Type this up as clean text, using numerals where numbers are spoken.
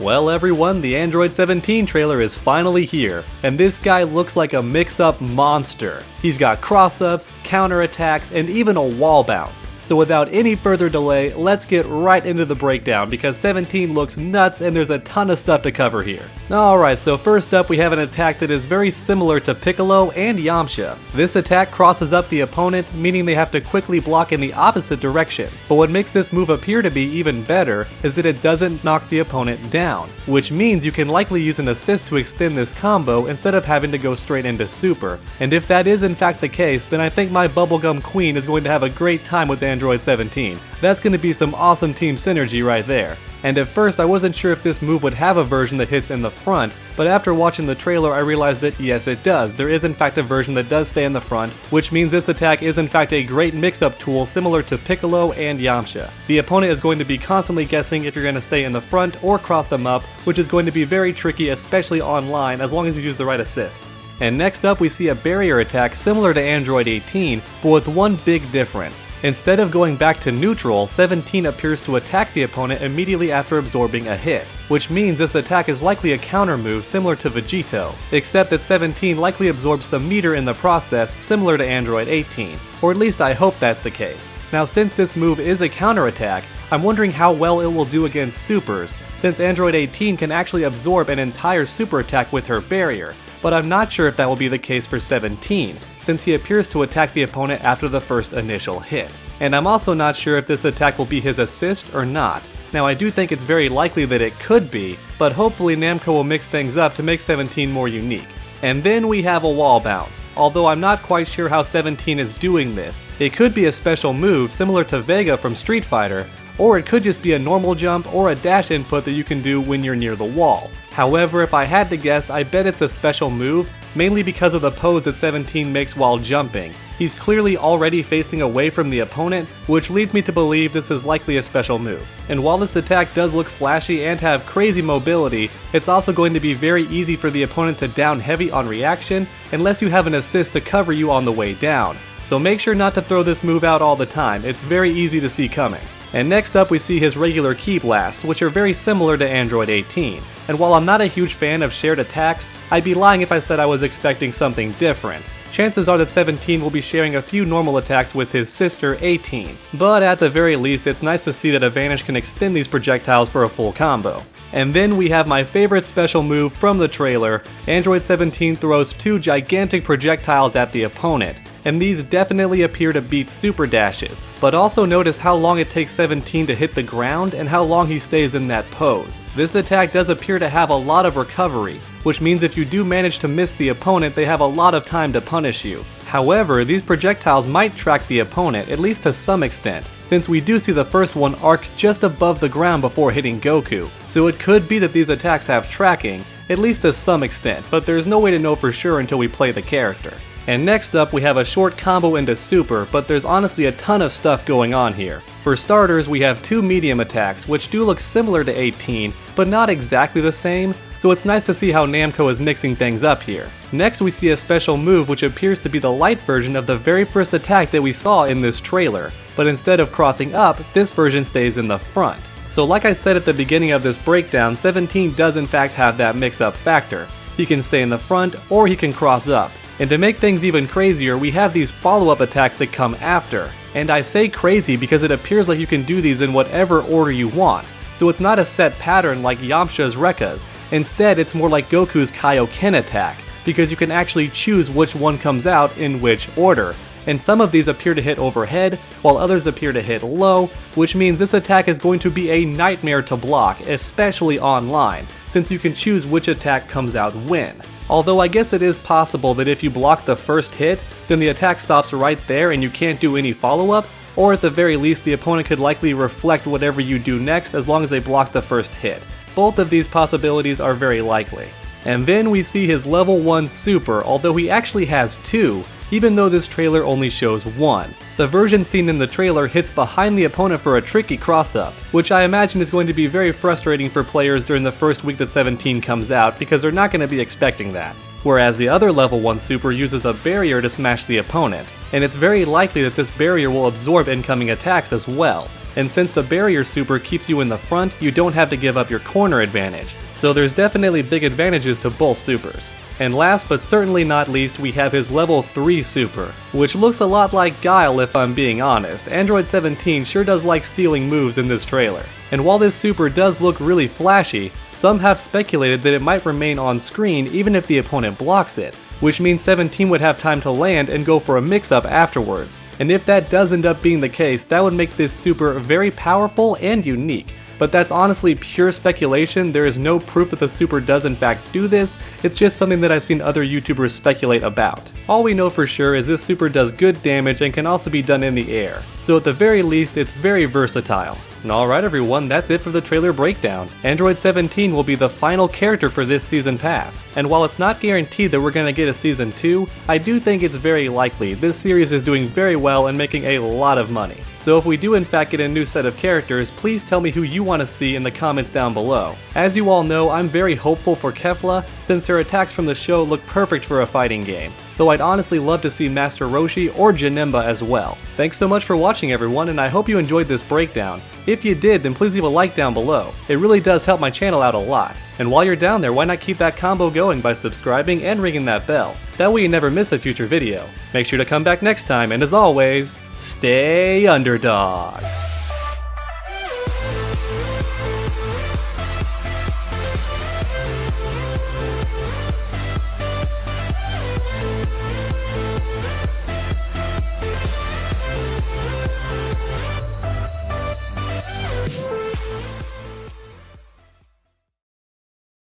Well everyone, the Android 17 trailer is finally here, and this guy looks like a mix-up monster. He's got cross-ups, counterattacks, and even a wall bounce. So without any further delay, let's get right into the breakdown because 17 looks nuts and there's a ton of stuff to cover here. Alright, so first up we have an attack that is very similar to Piccolo and Yamcha. This attack crosses up the opponent, meaning they have to quickly block in the opposite direction. But what makes this move appear to be even better is that it doesn't knock the opponent down, which means you can likely use an assist to extend this combo instead of having to go straight into super. And if that is in fact the case, then I think my bubblegum queen is going to have a great time with Android 17. That's going to be some awesome team synergy right there. And at first I wasn't sure if this move would have a version that hits in the front, but after watching the trailer I realized that yes it does. There is in fact a version that does stay in the front, which means this attack is in fact a great mix-up tool similar to Piccolo and Yamcha. The opponent is going to be constantly guessing if you're going to stay in the front or cross them up, which is going to be very tricky especially online as long as you use the right assists. And next up we see a barrier attack similar to Android 18, but with one big difference. Instead of going back to neutral, 17 appears to attack the opponent immediately after absorbing a hit, which means this attack is likely a counter move similar to Vegito, except that 17 likely absorbs some meter in the process similar to Android 18, or at least I hope that's the case. Now since this move is a counterattack, I'm wondering how well it will do against supers, since Android 18 can actually absorb an entire super attack with her barrier, but I'm not sure if that will be the case for 17, since he appears to attack the opponent after the first initial hit. And I'm also not sure if this attack will be his assist or not. Now I do think it's very likely that it could be, but hopefully Namco will mix things up to make 17 more unique. And then we have a wall bounce. Although I'm not quite sure how 17 is doing this. It could be a special move similar to Vega from Street Fighter, or it could just be a normal jump or a dash input that you can do when you're near the wall. However, if I had to guess, I bet it's a special move, mainly because of the pose that 17 makes while jumping. He's clearly already facing away from the opponent, which leads me to believe this is likely a special move. And while this attack does look flashy and have crazy mobility, it's also going to be very easy for the opponent to down heavy on reaction, unless you have an assist to cover you on the way down. So make sure not to throw this move out all the time, it's very easy to see coming. And next up we see his regular ki blasts, which are very similar to Android 18. And while I'm not a huge fan of shared attacks, I'd be lying if I said I was expecting something different. Chances are that 17 will be sharing a few normal attacks with his sister 18. But at the very least, it's nice to see that Advantage can extend these projectiles for a full combo. And then we have my favorite special move from the trailer. Android 17 throws two gigantic projectiles at the opponent, and these definitely appear to beat super dashes, but also notice how long it takes 17 to hit the ground and how long he stays in that pose. This attack does appear to have a lot of recovery, which means if you do manage to miss the opponent, they have a lot of time to punish you. However, these projectiles might track the opponent, at least to some extent, since we do see the first one arc just above the ground before hitting Goku, so it could be that these attacks have tracking, at least to some extent, but there's no way to know for sure until we play the character. And next up we have a short combo into super, but there's honestly a ton of stuff going on here. For starters, we have two medium attacks, which do look similar to 18, but not exactly the same, so it's nice to see how Namco is mixing things up here. Next we see a special move which appears to be the light version of the very first attack that we saw in this trailer, but instead of crossing up, this version stays in the front. So like I said at the beginning of this breakdown, 17 does in fact have that mix-up factor. He can stay in the front, or he can cross up. And to make things even crazier, we have these follow-up attacks that come after. And I say crazy because it appears like you can do these in whatever order you want. So it's not a set pattern like Yamcha's Rekka's. Instead, it's more like Goku's Kaioken attack, because you can actually choose which one comes out in which order. And some of these appear to hit overhead, while others appear to hit low, which means this attack is going to be a nightmare to block, especially online, since you can choose which attack comes out when. Although I guess it is possible that if you block the first hit, then the attack stops right there and you can't do any follow-ups, or at the very least the opponent could likely reflect whatever you do next as long as they block the first hit. Both of these possibilities are very likely. And then we see his level 1 super, although he actually has two, even though this trailer only shows one. The version seen in the trailer hits behind the opponent for a tricky cross-up, which I imagine is going to be very frustrating for players during the first week that 17 comes out because they're not going to be expecting that. Whereas the other level 1 super uses a barrier to smash the opponent, and it's very likely that this barrier will absorb incoming attacks as well. and since the barrier super keeps you in the front, you don't have to give up your corner advantage. So there's definitely big advantages to both supers. And last but certainly not least, we have his level 3 super, which looks a lot like Guile if I'm being honest. Android 17 sure does like stealing moves in this trailer. And while this super does look really flashy, some have speculated that it might remain on screen even if the opponent blocks it, which means 17 would have time to land and go for a mix-up afterwards. And if that does end up being the case, that would make this super very powerful and unique. But that's honestly pure speculation. There is no proof that the super does in fact do this, it's just something that I've seen other YouTubers speculate about. All we know for sure is this super does good damage and can also be done in the air, so at the very least it's very versatile. Alright everyone, that's it for the trailer breakdown. Android 17 will be the final character for this season pass, and while it's not guaranteed that we're gonna get a season 2, I do think it's very likely. This series is doing very well and making a lot of money. So if we do in fact get a new set of characters, please tell me who you want to see in the comments down below. As you all know, I'm very hopeful for Kefla, since her attacks from the show look perfect for a fighting game, though I'd honestly love to see Master Roshi or Janemba as well. Thanks so much for watching everyone, and I hope you enjoyed this breakdown. If you did, then please leave a like down below. It really does help my channel out a lot. And while you're down there, why not keep that combo going by subscribing and ringing that bell? That way you never miss a future video. Make sure to come back next time, and as always, stay underdogs.